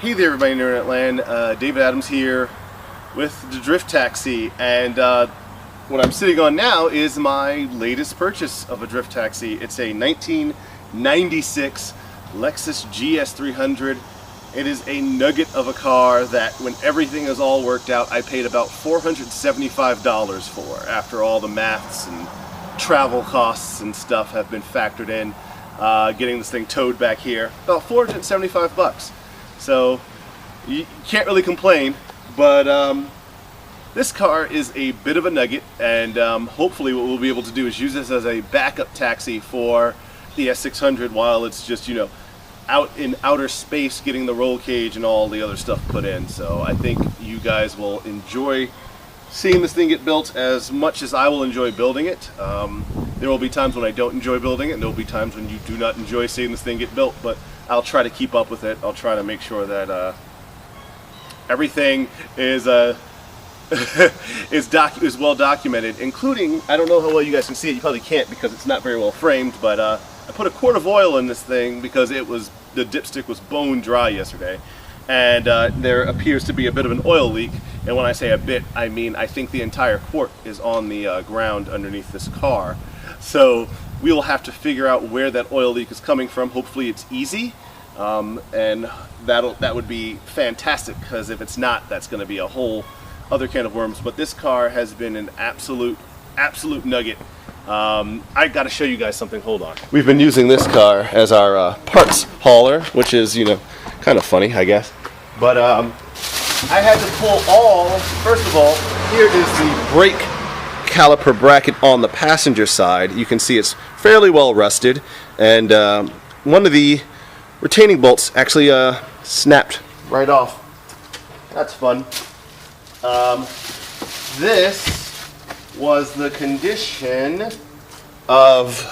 Hey there everybody in Internet Land, David Adams here with the Drift Taxi, and what I'm sitting on now is my latest purchase of a Drift Taxi. It's a 1996 Lexus GS300. It is a nugget of a car that when everything is all worked out I paid about $475 for after all the maths and travel costs and stuff have been factored in. Getting this thing towed back here, about 475 bucks. So you can't really complain, but this car is a bit of a nugget, and hopefully what we'll be able to do is use this as a backup taxi for the S600 while it's just, you know, out in outer space getting the roll cage and all the other stuff put in. So I think you guys will enjoy seeing this thing get built as much as I will enjoy building it. There will be times when I don't enjoy building it, and there will be times when you do not enjoy seeing this thing get built, but I'll try to keep up with it. I'll try to make sure that everything is is well documented, including, I don't know how well you guys can see it, you probably can't because it's not very well framed, but I put a quart of oil in this thing because the dipstick was bone dry yesterday, and there appears to be a bit of an oil leak. And when I say a bit, I mean I think the entire quart is on the ground underneath this car. So we will have to figure out where that oil leak is coming from. Hopefully it's easy, and that would be fantastic, because if it's not, that's going to be a whole other can of worms. But this car has been an absolute nugget. I got to show you guys something. Hold on. We've been using this car as our parts hauler, which is, you know, kind of funny, I guess. But I had to pull first of all, here is the brake caliper bracket on the passenger side. You can see it's fairly well rusted, and one of the retaining bolts actually snapped right off. That's fun. This was the condition of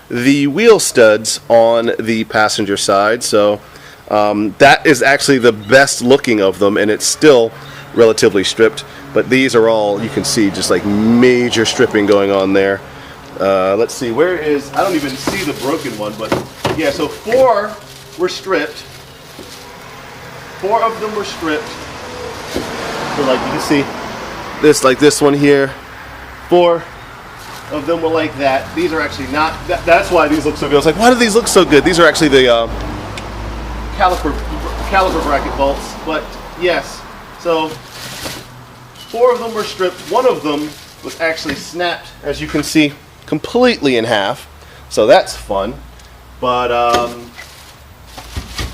the wheel studs on the passenger side. So that is actually the best looking of them, and it's still relatively stripped. But these are all, you can see, just like major stripping going on there. Let's see, where is, I don't even see the broken one, but yeah, so 4 were stripped. 4 of them were stripped. So like you can see, this one here, 4 of them were like that. These are actually not, that's why these look so good. I was like, why do these look so good? These are actually the caliper bracket bolts. But yes, so 4 of them were stripped. 1 of them was actually snapped, as you can see, completely in half. So that's fun. But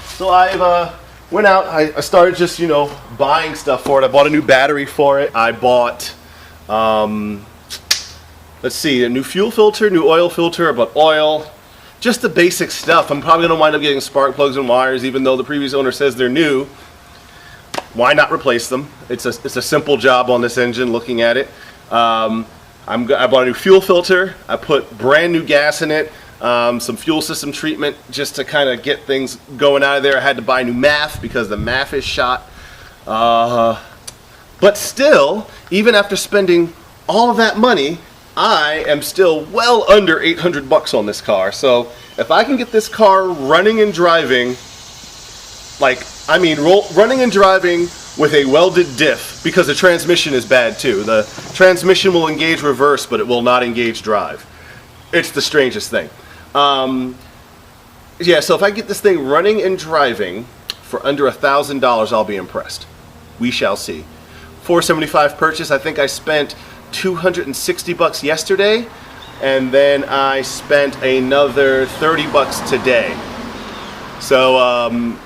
so I went out. I started just, you know, buying stuff for it. I bought a new battery for it. I bought let's see, a new fuel filter, new oil filter. I bought oil. Just the basic stuff. I'm probably going to wind up getting spark plugs and wires, even though the previous owner says they're new. Why not replace them? It's a simple job on this engine, looking at it. I bought a new fuel filter. I put brand new gas in it. Some fuel system treatment just to kind of get things going out of there. I had to buy new MAF because the MAF is shot. But still, even after spending all of that money, I am still well under 800 bucks on this car. So if I can get this car running and driving, like, I mean, running and driving with a welded diff, because the transmission is bad too. The transmission will engage reverse, but it will not engage drive. It's the strangest thing. Yeah, so if I get this thing running and driving for under $1,000, I'll be impressed. We shall see. $475 purchase. I think I spent 260 bucks yesterday, and then I spent another 30 bucks today. So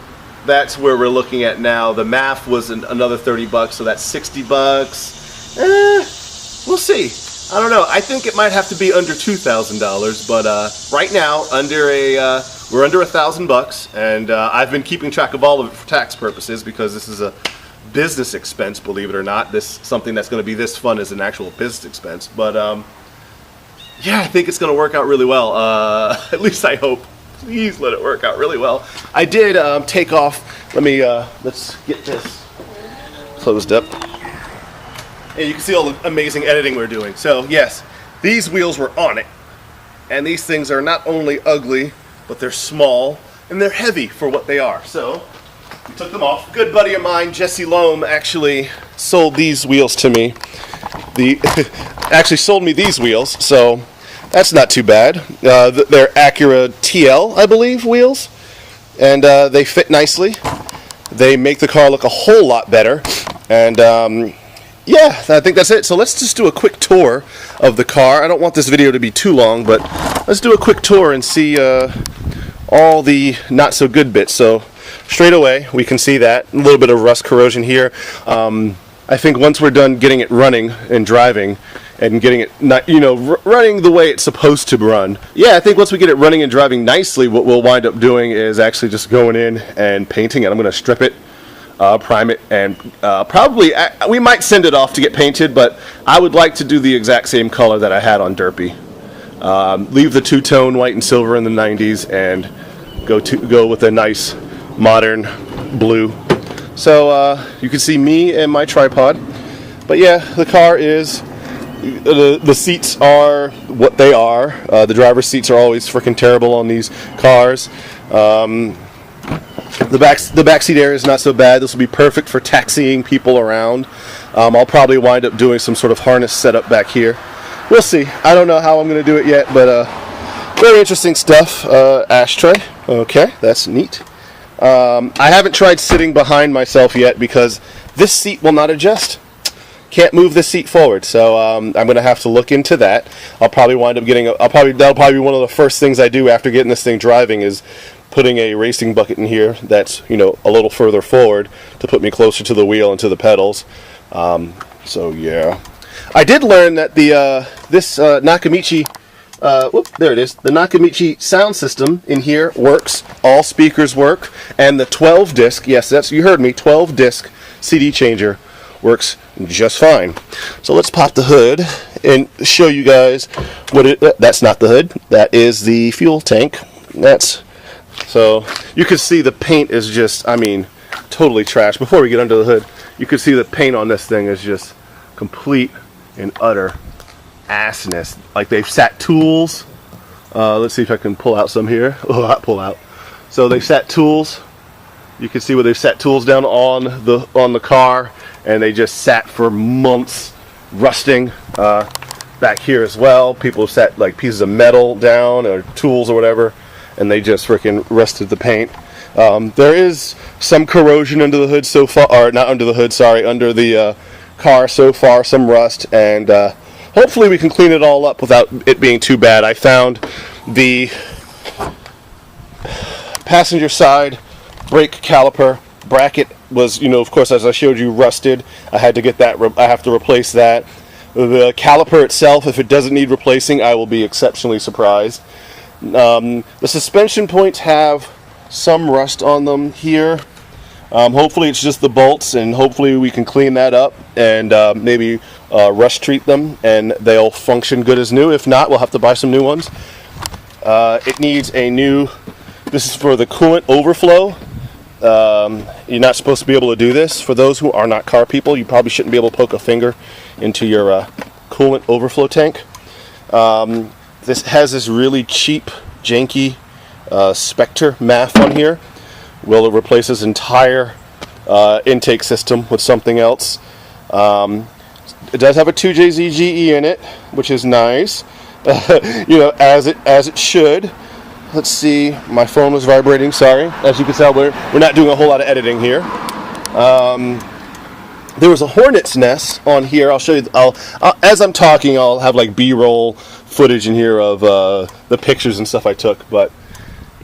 that's where we're looking at now. The MAF was another 30 bucks, so that's 60 bucks. We'll see. I don't know. I think it might have to be under $2,000, but right now we're under $1,000 and I've been keeping track of all of it for tax purposes, because this is a business expense, believe it or not. Something that's going to be this fun is an actual business expense. But yeah, I think it's going to work out really well. At least I hope. Please let it work out really well. I did take off. Let's get this closed up. And you can see all the amazing editing we're doing. So yes, these wheels were on it. And these things are not only ugly, but they're small and they're heavy for what they are. So Took them off. Good buddy of mine, Jesse Loam, actually sold these wheels to me. Actually sold me these wheels, so that's not too bad. They're Acura TL, I believe, wheels, and they fit nicely. They make the car look a whole lot better, and yeah, I think that's it. So let's just do a quick tour of the car. I don't want this video to be too long, but let's do a quick tour and see all the not so good bits. So straight away, we can see that. A little bit of rust corrosion here. I think once we're done getting it running and driving and getting it, running the way it's supposed to run. Yeah, I think once we get it running and driving nicely, what we'll wind up doing is actually just going in and painting it. I'm going to strip it, prime it, and probably, we might send it off to get painted, but I would like to do the exact same color that I had on Derpy. Leave the two-tone white and silver in the 90s and go with a nice modern blue. So you can see me and my tripod. But yeah, the car is, the seats are what they are. The driver's seats are always freaking terrible on these cars. The back seat area is not so bad. This will be perfect for taxiing people around. I'll probably wind up doing some sort of harness setup back here. We'll see. I don't know how I'm going to do it yet, but very interesting stuff. Ashtray. Okay, that's neat. I haven't tried sitting behind myself yet because this seat will not adjust. Can't move the seat forward, so I'm going to have to look into that. I'll probably wind up getting that'll probably be one of the first things I do after getting this thing driving is putting a racing bucket in here that's, a little further forward to put me closer to the wheel and to the pedals. So yeah. I did learn that this Nakamichi, there it is. The Nakamichi sound system in here works. All speakers work, and the 12-disc, yes, you heard me, 12-disc CD changer works just fine. So let's pop the hood and show you guys that's not the hood. That is the fuel tank. So you can see the paint is just, totally trash. Before we get under the hood, you can see the paint on this thing is just complete and utter assness. Like they've sat tools. Let's see if I can pull out some here. Oh, not pull out. So they sat tools. You can see where they've sat tools down on the car, and they just sat for months, rusting. Back here as well, people have sat like pieces of metal down or tools or whatever, and they just freaking rusted the paint. There is some corrosion under the hood so far, or not under the hood, sorry, under the car so far, some rust, and hopefully we can clean it all up without it being too bad. I found the passenger side brake caliper bracket was, of course, as I showed you, rusted. I had to get that, I have to replace that. The caliper itself, if it doesn't need replacing, I will be exceptionally surprised. The suspension points have some rust on them here. Hopefully it's just the bolts, and hopefully we can clean that up and maybe rust treat them and they'll function good as new. If not, we'll have to buy some new ones. It needs a new, this is for the coolant overflow. You're not supposed to be able to do this. For those who are not car people, you probably shouldn't be able to poke a finger into your coolant overflow tank. This has this really cheap, janky Spectre MAF on here. Will replace his entire intake system with something else. It does have a 2JZGE in it, which is nice. As it should. Let's see. My phone was vibrating. Sorry. As you can tell, we're not doing a whole lot of editing here. There was a hornet's nest on here. I'll show you. As I'm talking, I'll have like B-roll footage in here of the pictures and stuff I took. But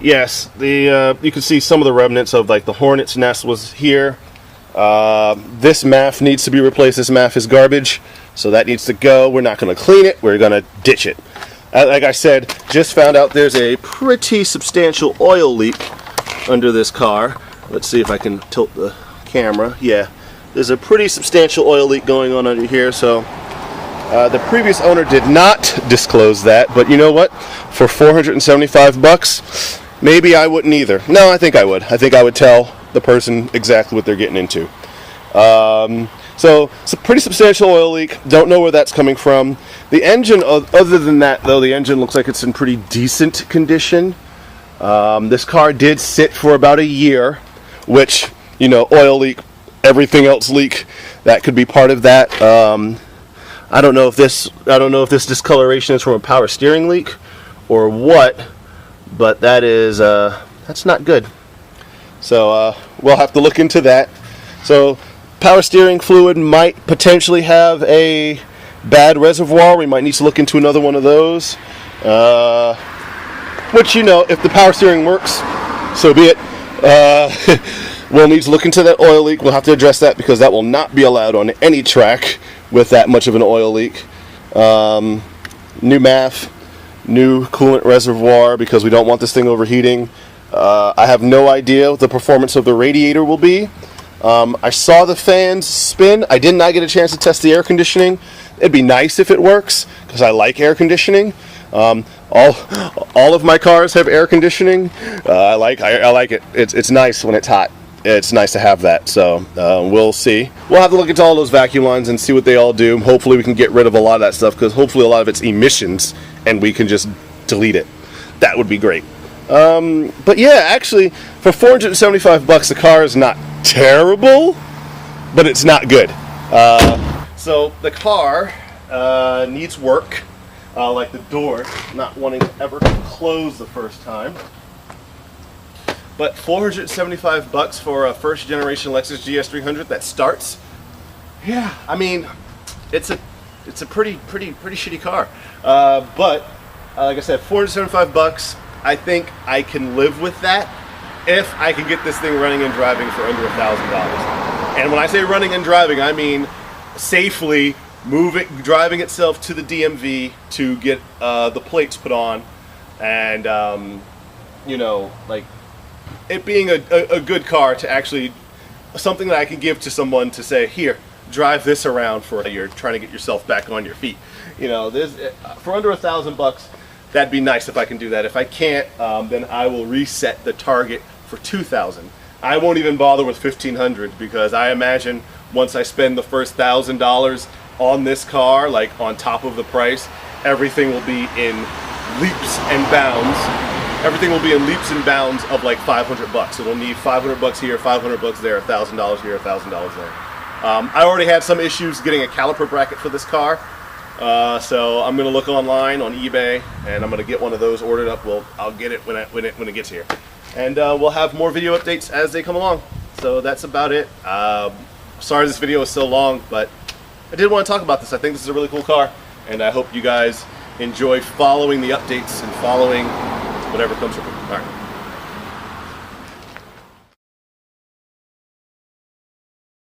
yes, you can see some of the remnants of like the hornet's nest was here. This MAF needs to be replaced. This MAF is garbage, so that needs to go. We're not going to clean it. We're going to ditch it. Like I said, just found out there's a pretty substantial oil leak under this car. Let's see if I can tilt the camera. Yeah, there's a pretty substantial oil leak going on under here. So the previous owner did not disclose that, but you know what? For $475, maybe I wouldn't either. No, I think I would. I think I would tell the person exactly what they're getting into. So it's a pretty substantial oil leak. Don't know where that's coming from. The engine, other than that, though, the engine looks like it's in pretty decent condition. This car did sit for about a year, which you know, oil leak, everything else leak. That could be part of that. I don't know if this discoloration is from a power steering leak or what, but that's not good. So we'll have to look into that. So power steering fluid might potentially have a bad reservoir. We might need to look into another one of those. Which, you know, if the power steering works, so be it. We'll need to look into that oil leak. We'll have to address that because that will not be allowed on any track with that much of an oil leak. New MAF, new coolant reservoir because we don't want this thing overheating. I have no idea what the performance of the radiator will be. I saw the fans spin. I did not get a chance to test the air conditioning. It'd be nice if it works because I like air conditioning. All of my cars have air conditioning. I like it. It's nice when it's hot. It's nice to have that. So we'll see. We'll have to look into all those vacuum lines and see what they all do. Hopefully we can get rid of a lot of that stuff because hopefully a lot of it's emissions and we can just delete it. That would be great. But yeah, actually, for $475, the car is not terrible, but it's not good. So the car needs work, like the door, not wanting to ever close the first time. But $475 for a first generation Lexus GS300 that starts, yeah, I mean, it's a pretty shitty car. But like I said, $475. I think I can live with that if I can get this thing running and driving for under $1,000. And when I say running and driving, I mean safely driving itself to the DMV to get the plates put on, and you know, like it being a good car to actually something that I can give to someone to say, here, drive this around for you're trying to get yourself back on your feet. You know, for under $1,000. That'd be nice if I can do that. If I can't, then I will reset the target for $2,000. I won't even bother with $1,500 because I imagine once I spend the first $1,000 on this car, like on top of the price, everything will be in leaps and bounds. Everything will be in leaps and bounds of like $500. It'll need $500 here, $500 there, $1,000 here, $1,000 there. I already had some issues getting a caliper bracket for this car. So I'm gonna look online on eBay and I'm gonna get one of those ordered up. I'll get it when it gets here, and we'll have more video updates as they come along. So that's about it. Sorry this video is so long, but I did want to talk about this. I think this is a really cool car, and I hope you guys enjoy following the updates and following whatever comes from it. All right.